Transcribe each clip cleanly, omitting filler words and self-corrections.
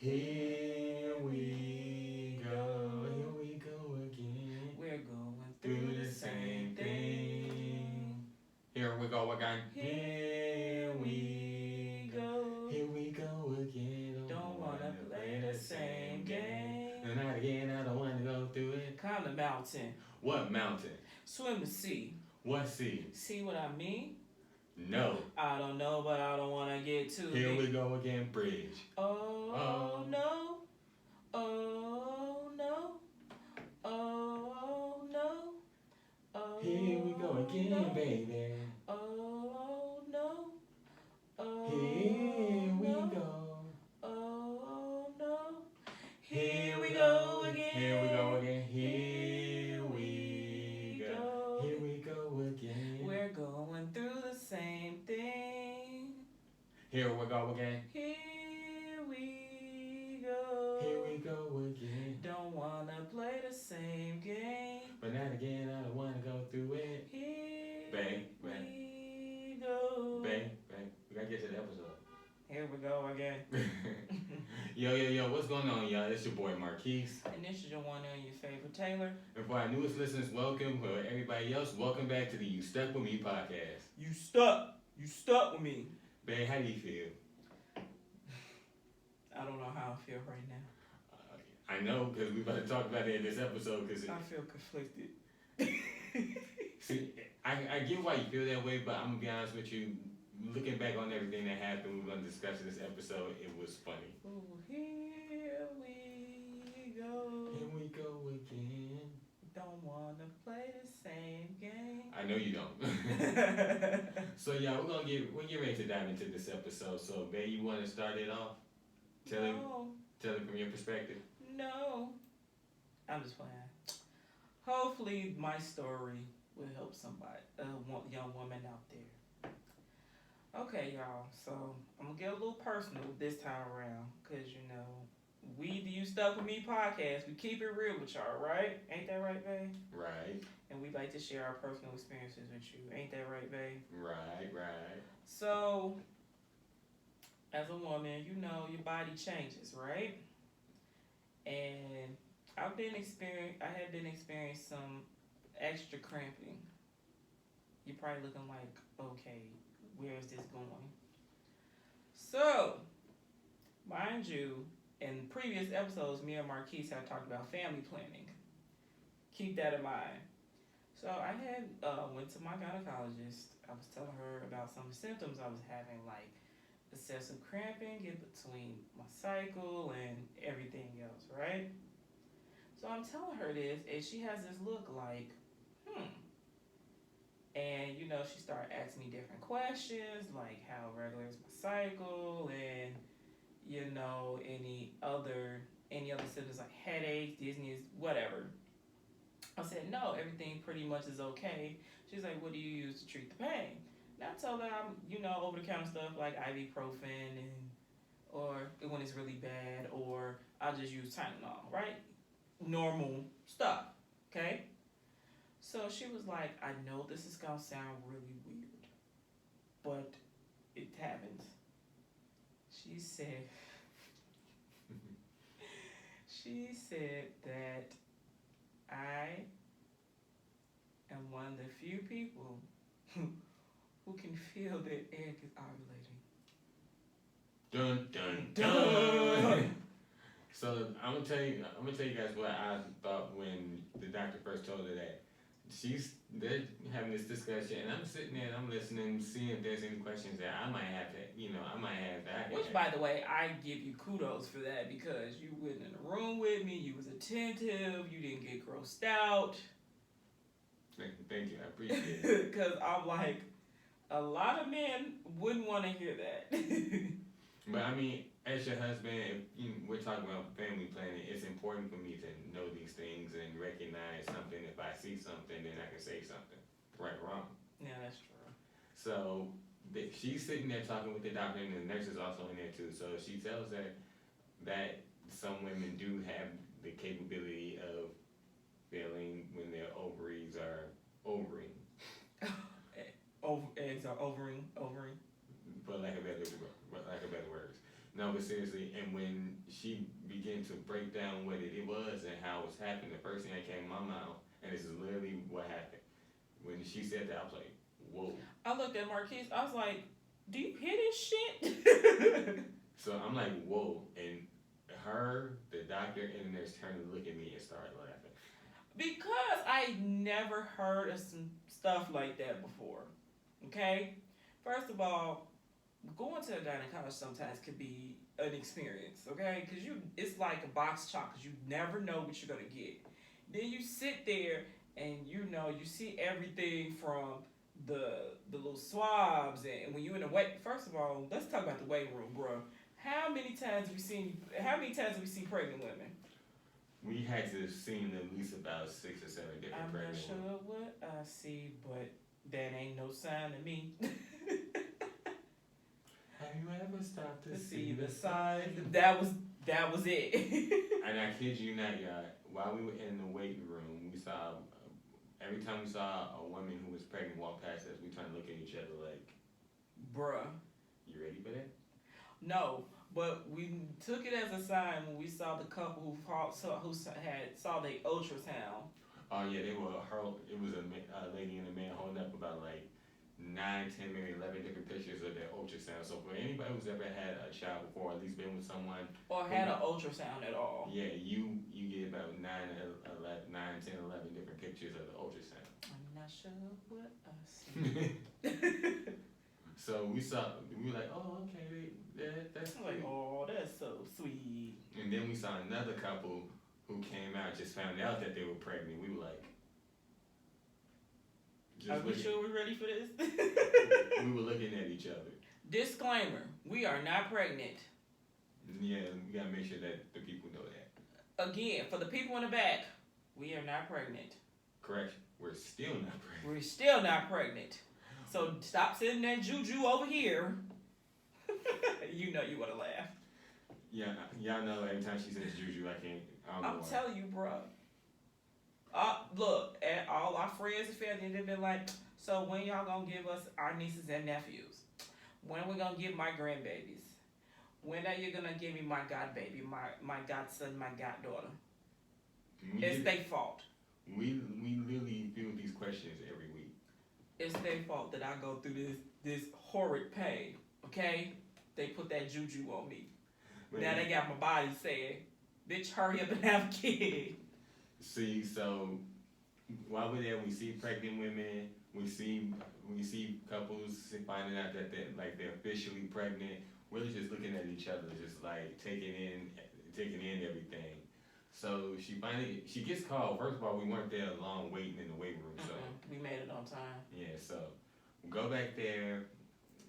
Here we go. Here we go again. We're going Through the same thing. Here we go again. Here we go. Here we go again. Don't wanna play the same game. And not again, I don't wanna go through it. Climb the mountain. What mountain? Swim the sea. What sea? See what I mean? No. I don't know, but I don't wanna get too Here deep. we go again, bridge. Oh no. Oh no. Oh no. Oh, Here we go again, no. baby. Oh no. Oh, Here we no. go. Oh no. Here we go again. Here we go again. Here we go. Here we go again. We're going through the same thing. Here we go again. Here we go. Here we go again. Don't wanna play the same game. But not again, I don't wanna go through it. Here Bang, we bang. go. Bang, bang. We gotta get to the episode. Here we go again. Yo, what's going on, y'all? It's your boy Marquis. And this is your one and your favorite Taylor. And for our newest listeners, welcome. For everybody else, welcome back to the You Stuck With Me podcast. You stuck with me. Babe, how do you feel? I don't know how I feel right now. I know, because we're about to talk about it in this episode. Cause I feel conflicted. see, I get why you feel that way, but I'm going to be honest with you. Looking back on everything that happened, we're going to discuss in this episode, it was funny. Ooh, here we go. Here we go again. Don't wanna play the same game. I know you don't. So, y'all, we're get ready to dive into this episode. So, babe, you want to start it off? Tell it from your perspective. No. I'm just playing. Hopefully my story will help somebody, a young woman out there. Okay, y'all. So I'm gonna get a little personal this time around, cause we the You Stuck With Me podcast. We keep it real with y'all, right? Ain't that right, babe? Right. And we like to share our personal experiences with you. Ain't that right, babe? Right. So, as a woman, your body changes, right? And I had been experiencing some extra cramping. You're probably looking like, okay, where is this going? So, mind you, in previous episodes, me and Marquis have talked about family planning. Keep that in mind. So I had went to my gynecologist. I was telling her about some symptoms I was having, like excessive cramping in between my cycle and everything else, right? So I'm telling her this, and she has this look like, And, she started asking me different questions, like how regular is my cycle, and, any other symptoms like headaches, dizziness, whatever. I said, no, everything pretty much is okay. She's like, what do you use to treat the pain? And I told her I'm, over-the-counter stuff like ibuprofen or when it's really bad, or I'll just use Tylenol, right? Normal stuff, okay? So she was like, I know this is going to sound really weird, but it happens. She said that I am one of the few people who can feel their egg is ovulating. Dun dun dun. So I'm gonna tell you guys what I thought when the doctor first told her that. They're having this discussion, and I'm sitting there and I'm listening, seeing if there's any questions that I might have that. Which, by the way, I give you kudos for that, because you went in the room with me, you was attentive, you didn't get grossed out. Thank you, I appreciate it. Because I'm like, a lot of men wouldn't want to hear that. But I mean, as your husband, we're talking about family planning. It's important for me to know these things and recognize something. If I see something, then I can say something, right or wrong. Yeah, that's true. So she's sitting there talking with the doctor, and the nurse is also in there too. So she tells her that some women do have the capability of feeling when their ovaries are overing. Eggs are overing. For lack of better words. No, but seriously, and when she began to break down what it was and how it was happening. The first thing that came in my mouth, and this is literally what happened. When she said that, I was like, whoa. I looked at Marquis. I was like, do you hear this shit? So I'm like, whoa. And her, the doctor, and the nurse turned to look at me and started laughing. Because I never heard of some stuff like that before. Okay? First of all, going to a gynecologist sometimes could be an experience, okay? Because it's like a box of chocolates. You never know what you're going to get. Then you sit there and you see everything from the little swabs, and when you in the wait. First of all, let's talk about the waiting room, bro. How many times have we seen pregnant women? We had to have seen at least about 6 or 7 different I'm pregnant not sure women. what I see, but that ain't no sign to me. Have you ever stopped to see the signs? That was it. And I kid you not, y'all. While we were in the waiting room, we saw every time we saw a woman who was pregnant walk past us, we turned to look at each other like, bruh, you ready for that? No, but we took it as a sign when we saw the couple who saw the ultrasound. Oh yeah, they were. It was a lady and a man holding up about like 9, 10, maybe 11 different pictures of their ultrasound. So for anybody who's ever had a child before, or at least been with someone, or had an ultrasound at all, yeah, you get about 9, 10, 11 different pictures of the ultrasound. I'm not sure what I see. So we were like, oh, okay, that's like, oh, that's so sweet. And then we saw another couple who came out, just found out that they were pregnant. We were like, are we sure we're ready for this? We were looking at each other. Disclaimer, we are not pregnant. Yeah, we gotta make sure that the people know that. Again, for the people in the back, we are not pregnant. Correction, we're still not pregnant. We're still not pregnant. So stop sitting that juju over here. You know you want to laugh. Yeah, y'all know every time she says juju, I'm telling you, bro. Look, at all our friends and family, they've been like, so when y'all gonna give us our nieces and nephews? When are we gonna give my grandbabies? When are you gonna give me my godbaby, my godson, my goddaughter? It's their fault. We literally field these questions every week. It's their fault that I go through this horrid pain, okay? They put that juju on me. But now they got my body saying, bitch, hurry up and have a kid. See, so while we're there, we see pregnant women, we see couples finding out that they're officially pregnant. We're just looking at each other, just like taking in everything. So she gets called. First of all, we weren't there long waiting in the waiting room, so we made it on time. Yeah, so we go back there,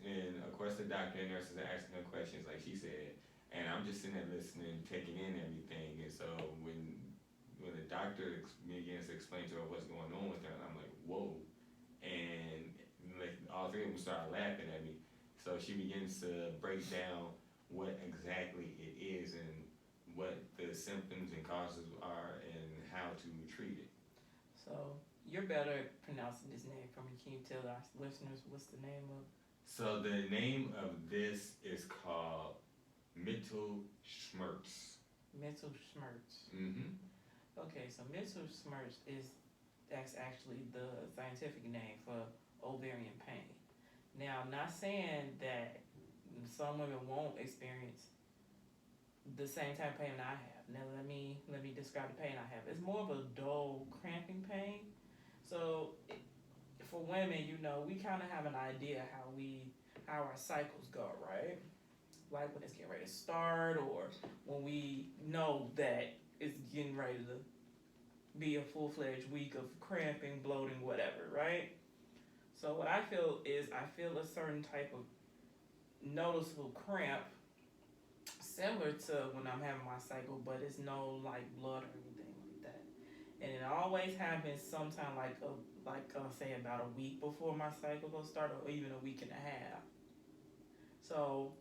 and of course the doctor and nurses are asking her questions, like she said, and I'm just sitting there listening, taking in everything. And so when the doctor begins to explain to her what's going on with her, I'm like, whoa, and like all three of them started laughing at me. So she begins to break down what exactly it is and what the symptoms and causes are and how to treat it. So you're better at pronouncing this name for me. Can you tell our listeners what's the name of? So the name of this is called Mittelschmerz. Mittelschmerz. Mm-hmm. Okay, so Mittelschmerz that's actually the scientific name for ovarian pain. Now, I'm not saying that some women won't experience the same type of pain I have. Now, let me describe the pain I have. It's more of a dull, cramping pain. So, for women, we kind of have an idea how our cycles go, right? Like when it's getting ready to start, or when we know that it's getting ready to be a full-fledged week of cramping, bloating, whatever, right? So what I feel is I feel a certain type of noticeable cramp similar to when I'm having my cycle, but it's no like blood or anything like that. And it always happens sometime like say about a week before my cycle will start, or even a week and a half. So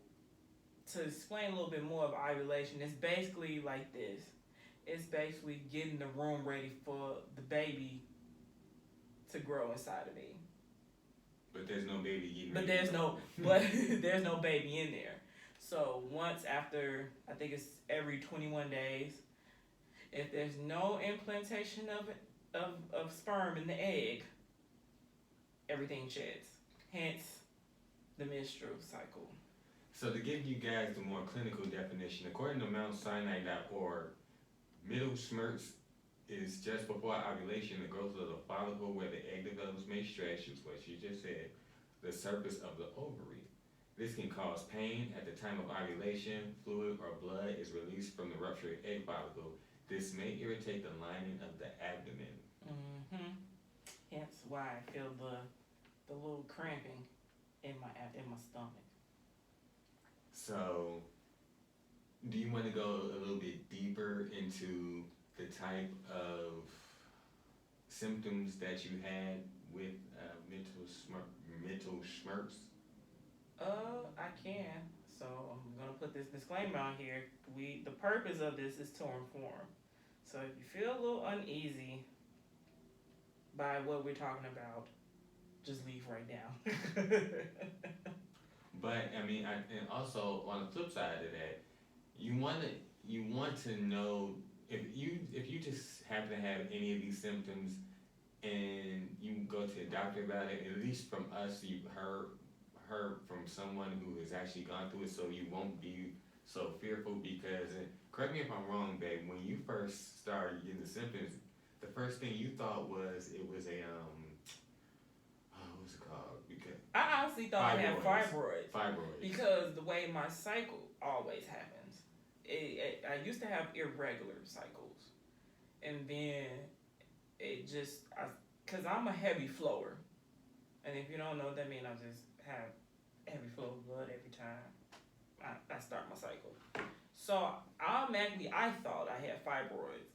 to explain a little bit more of ovulation, it's basically like this. It's basically getting the room ready for the baby to grow inside of me. But there's no baby getting ready. There's no baby in there. So once after, I think it's every 21 days, if there's no implantation of sperm in the egg, everything sheds. Hence the menstrual cycle. So to give you guys the more clinical definition, according to MountSinai.org, middle schmerz is just before ovulation, the growth of the follicle where the egg develops may stretch, is what you just said, the surface of the ovary. This can cause pain at the time of ovulation. Fluid or blood is released from the ruptured egg follicle. This may irritate the lining of the abdomen. Mm-hmm. Hence why I feel the little cramping in my stomach. So, do you want to go a little bit deeper into the type of symptoms that you had with mental schmerz? I can. So I'm gonna put this disclaimer on here. The purpose of this is to inform. So if you feel a little uneasy by what we're talking about, just leave right now. But I mean, and also on the flip side of that, you want to know if you just happen to have any of these symptoms, and you go to a doctor about it. At least from us, you've heard from someone who has actually gone through it, so you won't be so fearful. Because correct me if I'm wrong, babe. When you first started getting the symptoms, the first thing you thought was it was a what's it called? Because I honestly thought I had fibroids. Fibroids. Because the way my cycle always happens, I used to have irregular cycles, and then because I'm a heavy flower, and if you don't know what that means, I just have heavy flow of blood every time I start my cycle. So automatically I thought I had fibroids.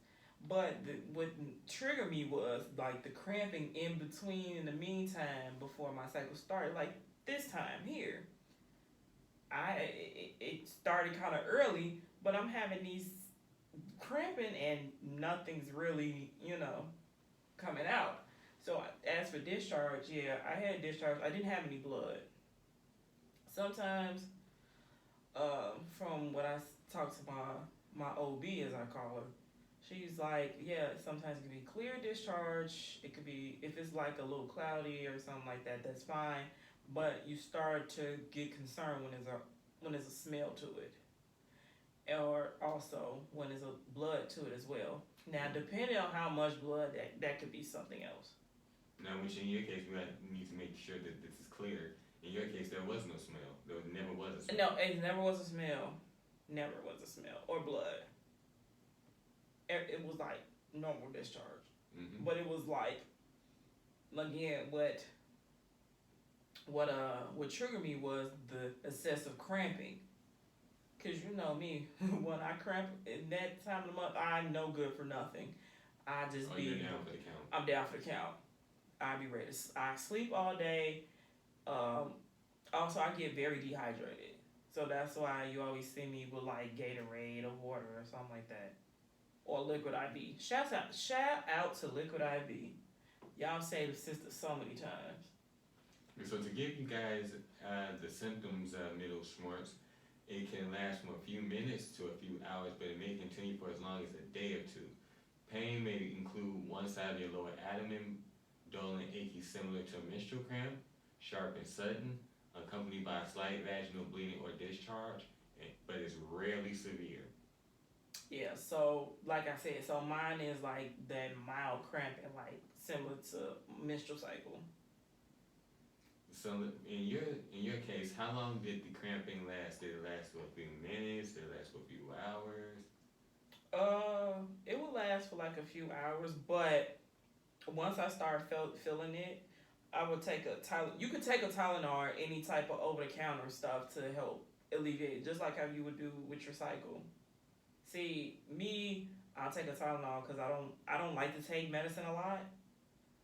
But what triggered me was like the cramping in between, in the meantime, before my cycle started. Like this time here, it started kind of early, but I'm having these cramping and nothing's really, coming out. So as for discharge, yeah, I had discharge. I didn't have any blood. Sometimes, from what I talked to my OB, as I call her, she's like, yeah, sometimes it can be clear discharge. It could be, if it's like a little cloudy or something like that, that's fine. But you start to get concerned when there's a smell to it, or also when there's a blood to it as well. Now, depending on how much blood, that could be something else. Now, which in your case, we need to make sure that this is clear. In your case, there was no smell. There never was a smell. No, it never was a smell. Never was a smell or blood. It was like normal discharge, but it was like, again, what triggered me was the excessive cramping. Cause you know me, when I cramp in that time of the month, I'm no good for nothing. You're down for the count. I'm down for the count. I be ready. I sleep all day. Also, I get very dehydrated, so that's why you always see me with like Gatorade or water or something like that, or Liquid IV. Shout out to Liquid IV. Y'all saved the sister so many times. So to give you guys the symptoms of middle schmerz, it can last from a few minutes to a few hours, but it may continue for as long as a day or two. Pain may include one side of your lower abdomen, dull and achy similar to a menstrual cramp, sharp and sudden, accompanied by a slight vaginal bleeding or discharge, but it's rarely severe. Yeah, so like I said, so mine is like that mild cramping, like similar to menstrual cycle. So in your case, how long did the cramping last? Did it last for a few minutes? Did it last for a few hours? It would last for like a few hours, but once I started feeling it, I would take a Tylenol. You could take a Tylenol or any type of over-the-counter stuff to help alleviate, just like how you would do with your cycle. See, me, I'll take a Tylenol because I don't like to take medicine a lot.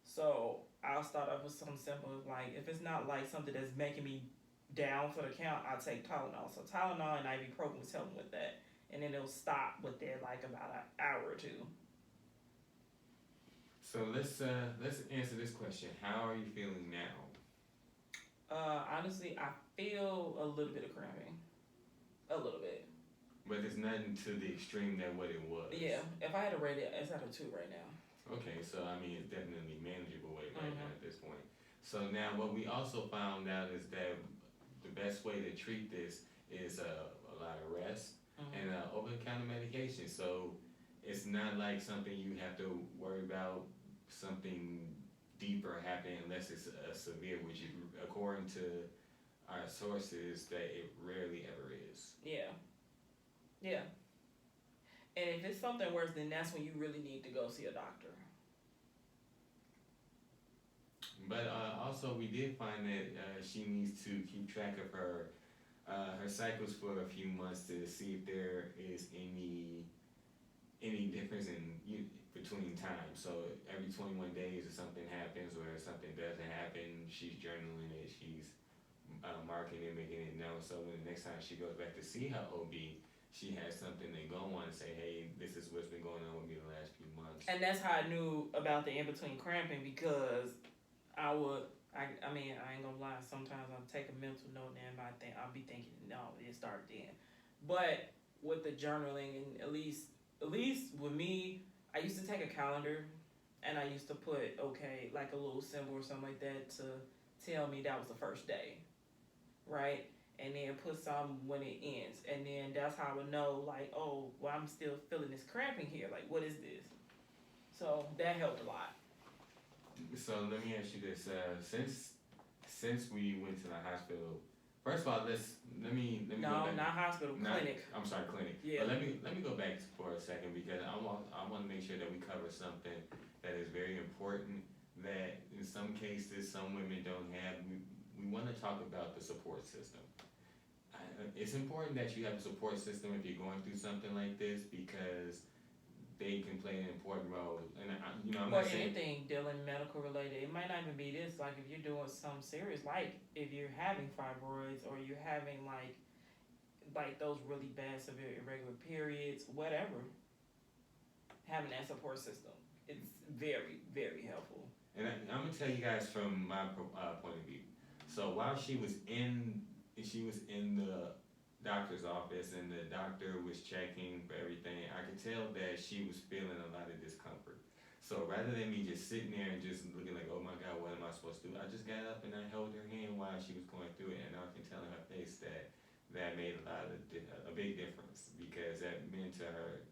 So I'll start off with something simple, like if it's not like something that's making me down for the count, I'll take Tylenol. So Tylenol and ibuprofen was helping with that, and then it'll stop within like about an hour or two. So let's answer this question. How are you feeling now? Honestly, I feel a little bit of cramping. A little bit. But it's nothing to the extreme that what it was. Yeah. If I had to rate it, it's at a 2 right now. Okay, so I mean, it's definitely manageable weight right now Mhm. at this point. So now, what we also found out is that the best way to treat this is a lot of rest and over-the-counter medication. So it's not like something you have to worry about something deeper happening unless it's a severe, which according to our sources, that it rarely ever is. Yeah. Yeah. And if it's something worse, then that's when you really need to go see a doctor. But also, we did find that she needs to keep track of her cycles for a few months to see if there is any difference between time. So every 21 days, if something happens or if something doesn't happen, she's journaling it. She's marking it, making it known. So when the next time she goes back to see her OB, she has something to go on and say, hey, this is what's been going on with me the last few months. And that's how I knew about the in between cramping, because I mean, I ain't gonna lie. Sometimes I'll take a mental note and I'll be thinking, no, it started then. But with the journaling, and at least with me, I used to take a calendar, and I used to put like a little symbol or something like that to tell me that was the first day, right? And then put some when it ends, and then that's how I would know, like, oh, well, I'm still feeling this cramping here. Like, what is this? So that helped a lot. So let me ask you this: since we went to the hospital, first of all, let me No, go back. not hospital, clinic. I'm sorry, clinic. Yeah. But let me go back for a second because I want to make sure that we cover something that is very important. That in some cases some women don't have. We want to talk about the support system. It's important that you have a support system if you're going through something like this because they can play an important role. And I'm Or not saying anything dealing medical related. It might not even be this. Like if you're doing something serious, like if you're having fibroids or you're having like those really bad severe irregular periods, whatever. Having that support system, it's very, very helpful. And I'm gonna tell you guys from my point of view. So while she was in the doctor's office and the doctor was checking for everything, I could tell that she was feeling a lot of discomfort. So rather than me just sitting there and just looking like, oh my God, what am I supposed to do? I just got up and I held her hand while she was going through it, and I can tell in her face that made a big difference because that meant to her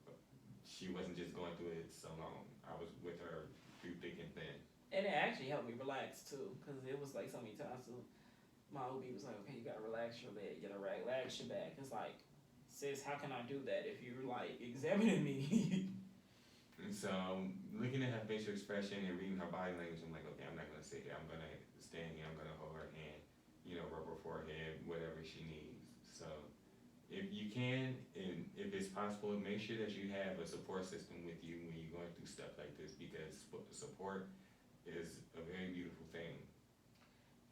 she wasn't just going through it so long. I was with her through thick and thin. And it actually helped me relax too, because it was like so many times. So my OB was like, okay, you gotta relax your leg, you gotta relax your back. It's like, sis, how can I do that if you're like examining me? And so, looking at her facial expression and reading her body language, I'm like, okay, I'm not gonna sit here. I'm gonna stand here. I'm gonna hold her hand, rub her forehead, whatever she needs. So, if you can, and if it's possible, make sure that you have a support system with you when you're going through stuff like this because support is a very beautiful thing.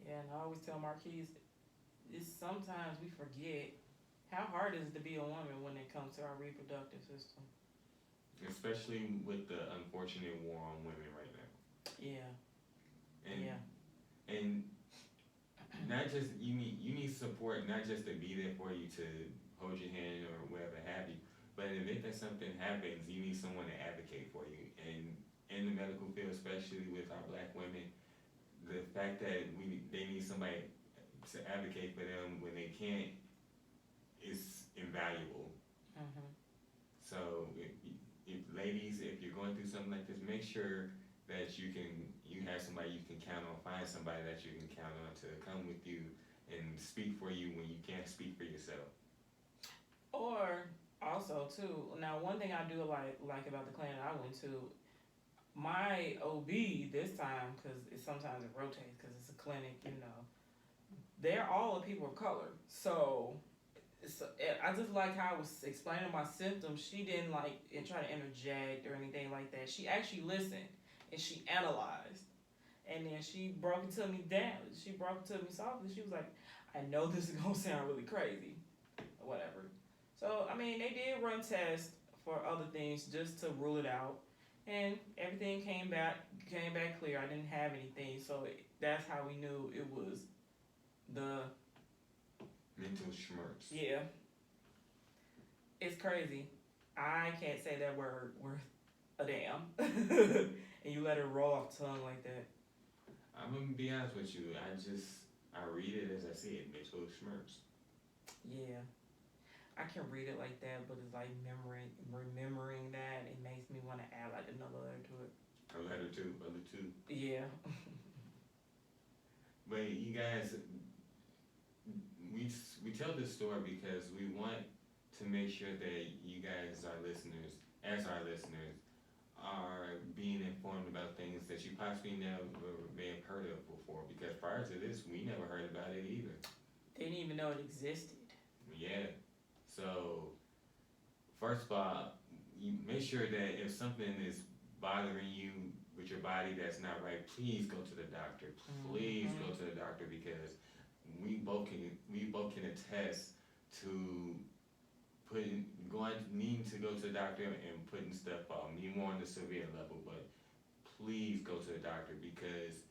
Yeah, and I always tell Marquis, it's sometimes we forget how hard it is to be a woman when it comes to our reproductive system. Especially with the unfortunate war on women right now. Yeah. And not just you need support, not just to be there for you to hold your hand or whatever have you, but in the event that something happens, you need someone to advocate for you. And in the medical field, especially with our black women, the fact that they need somebody to advocate for them when they can't is invaluable. Mm-hmm. So if ladies, if you're going through something like this, make sure that you have somebody you can count on, find somebody that you can count on to come with you and speak for you when you can't speak for yourself. Or also too, now one thing I do like about the clinic I went to, my OB this time, because sometimes it rotates because it's a clinic, they're all people of color. So I just like how I was explaining my symptoms. She didn't try to interject or anything like that. She actually listened and she analyzed. And then she broke it to me down. She broke it to me softly. She was like, I know this is going to sound really crazy or whatever. So, I mean, they did run tests for other things just to rule it out. And everything came back clear. I didn't have anything. So that's how we knew it was the mental schmerz. Yeah. it's crazy. I can't say that word worth a damn. And you let it roll off the tongue like that. I'm gonna be honest with you. I read it as I see it. Mitchell Schmerz. Yeah. I can read it like that, but it's like remembering that, it makes me want to add like another letter to it. A letter too, other two. Yeah. But you guys, we tell this story because we want to make sure that you guys, our listeners, are being informed about things that you possibly never may have heard of before. Because prior to this, we never heard about it either. Didn't even know it existed. Yeah. So, first of all, you make sure that if something is bothering you with your body that's not right, please go to the doctor. Please go to the doctor because we both can attest to needing to go to the doctor and putting stuff off. Me more on the severe level, but please go to the doctor because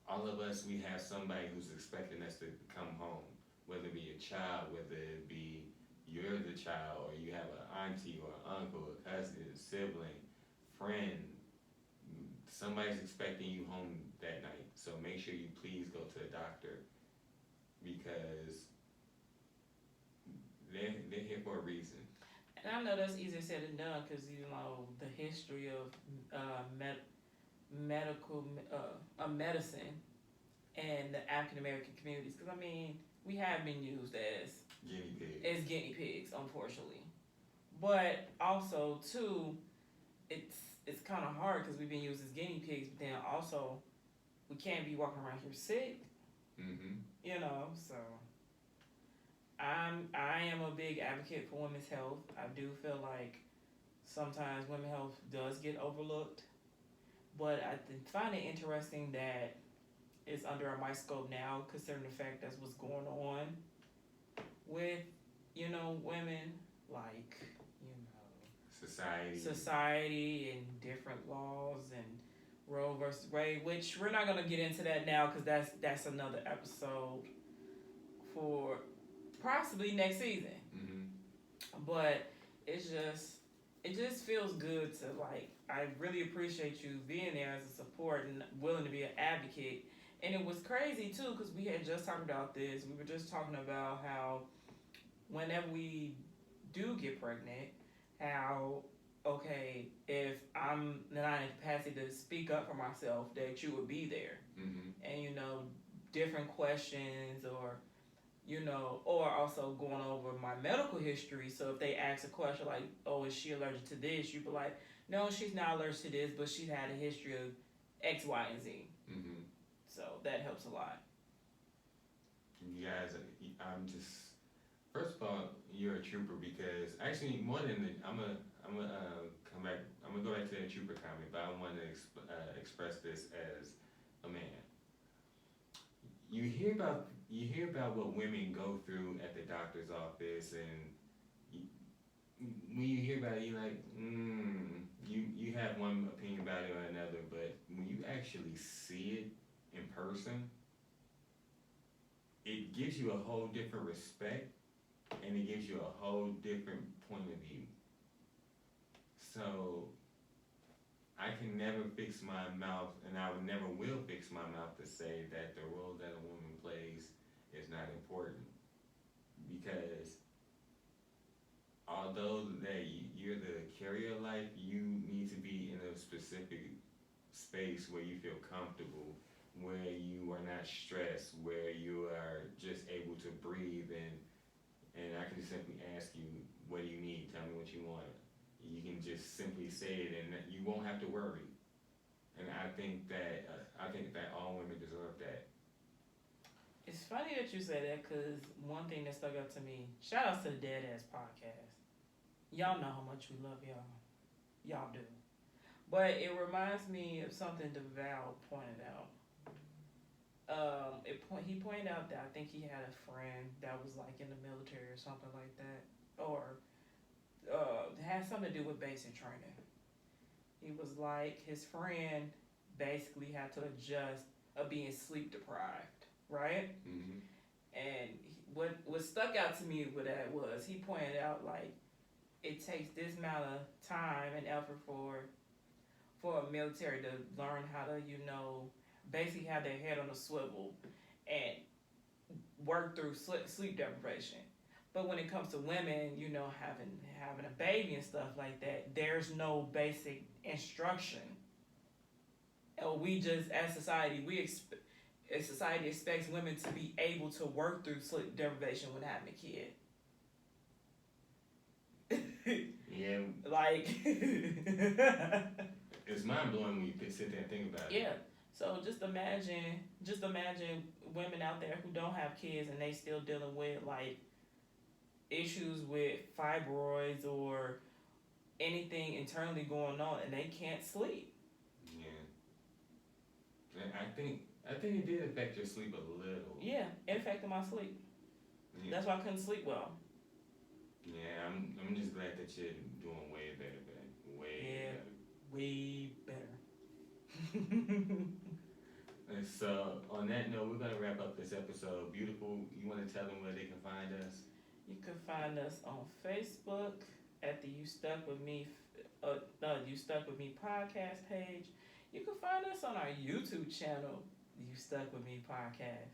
all of us, we have somebody who's expecting us to come home, whether it be a child, whether it be you're the child, or you have an auntie or an uncle, a cousin, a sibling, friend. Somebody's expecting you home that night. So make sure you please go to the doctor because they're here for a reason. And I know that's easier said than done because the history of medicine and the African American communities. Because we have been used as guinea pigs, unfortunately. But also too, it's kind of hard because we've been used as guinea pigs. But then also, we can't be walking around here sick. So. I am a big advocate for women's health. I do feel like sometimes women's health does get overlooked, but I find it interesting that it's under a microscope now, considering the fact that's what's going on with women, like society and different laws and Roe versus Wade, which we're not gonna get into that now because that's another episode for possibly next season. But it just feels good to I really appreciate you being there as a support and willing to be an advocate. And it was crazy too because we had just talked about this. We were just talking about how whenever we do get pregnant, how if I'm not in capacity to speak up for myself, that you would be there. And different questions or also going over my medical history. So if they ask a question like, oh, is she allergic to this? You'd be like, no, she's not allergic to this, but she's had a history of X, Y, and Z. So that helps a lot. You guys, first of all, you're a trooper because actually more than I'm gonna come back. I'm gonna go back to the trooper comment, but I want to express this as a man. You hear about what women go through at the doctor's office, and when you hear about it, you're like, you have one opinion about it or another, but when you actually see it in person, it gives you a whole different respect, and it gives you a whole different point of view. So I can never fix my mouth, and I never will fix my mouth to say that the role that a woman plays is not important. Because although that you're the carrier of life, you need to be in a specific space where you feel comfortable, where you are not stressed, where you are just able to breathe, and I can just simply ask you, what do you need? Tell me what you want. You can just simply say it, and you won't have to worry. And I think that all women deserve that. It's funny that you say that because one thing that stuck out to me. Shout out to the Dead Ass Podcast. Y'all know how much we love y'all. Y'all do. But it reminds me of something DeVal pointed out. He pointed out that I think he had a friend that was in the military or something like that, or had something to do with basic training. He was like, his friend basically had to adjust of being sleep deprived, right? And what stuck out to me with that was he pointed out it takes this amount of time and effort for a military to learn how to, basically have their head on a swivel and work through sleep deprivation. But when it comes to women, having a baby and stuff like that, there's no basic instruction. Or we just, as society, society expects women to be able to work through sleep deprivation when having a kid. Yeah. Like, it's mind blowing when you sit there and think about it. Yeah. So just imagine women out there who don't have kids and they still dealing with like issues with fibroids or anything internally going on and they can't sleep. Yeah. And I think it did affect your sleep a little. Yeah, it affected my sleep. Yeah. That's why I couldn't sleep well. Yeah, I'm just glad that you're doing way better, man. Way better. And so, on that note, we're gonna wrap up this episode. Beautiful, you want to tell them where they can find us? You can find us on Facebook at the You Stuck With Me podcast page. You can find us on our YouTube channel, You Stuck With Me podcast.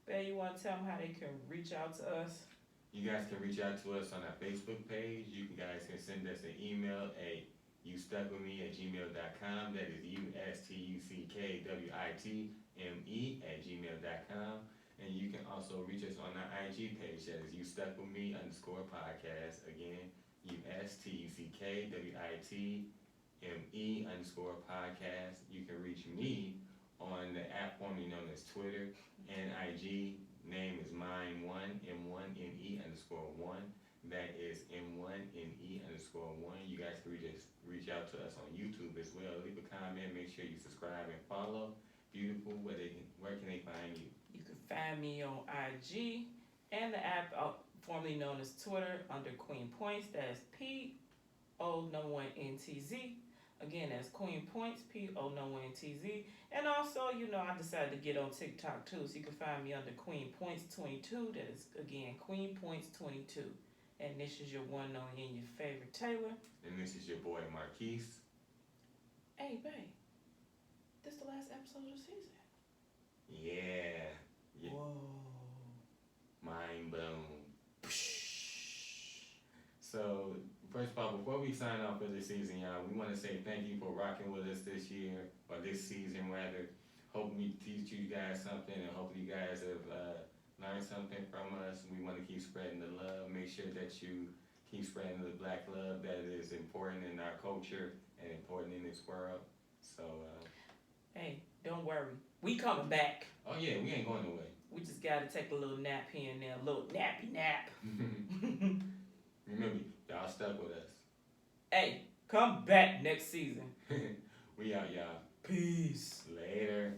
Babe, you want to tell them how they can reach out to us? You guys can reach out to us on our Facebook page. You guys can send us an email at youstuckwithme@gmail.com. That is youstuckwitme@gmail.com. And you can also reach us on our IG page. That is youstuckwithme_podcast. Again, youstuckwitme_podcast. You can reach me on the app formerly known as Twitter and IG. Name is mine1 M1NE_1. That is M1NE_1. You guys can reach out to us on YouTube as well. Leave a comment. Make sure you subscribe and follow. Beautiful. Where can they find you? You can find me on IG and the app formerly known as Twitter under Queen Points. That's PO1NTZ. Again, that's Queen Points, PO1NTZ. And also, I decided to get on TikTok too, so you can find me under Queen Points 22. That is, again, Queen Points 22. And this is your one and only and your favorite Taylor. And this is your boy Marquis. Hey, babe. This the last episode of the season. Yeah. Whoa. Mind blown. So, first of all, before we sign off for this season, y'all, we want to say thank you for rocking with us this year, or this season rather. Hope we teach you guys something, and hopefully you guys have learned something from us. We want to keep spreading the love. Make sure that you keep spreading the black love that is important in our culture and important in this world. So, hey, don't worry. We coming back. Oh yeah, we ain't going away. We just got to take a little nap here and there, a little nappy nap. Remember, y'all stuck with us. Hey, come back next season. We out, y'all. Peace. Later.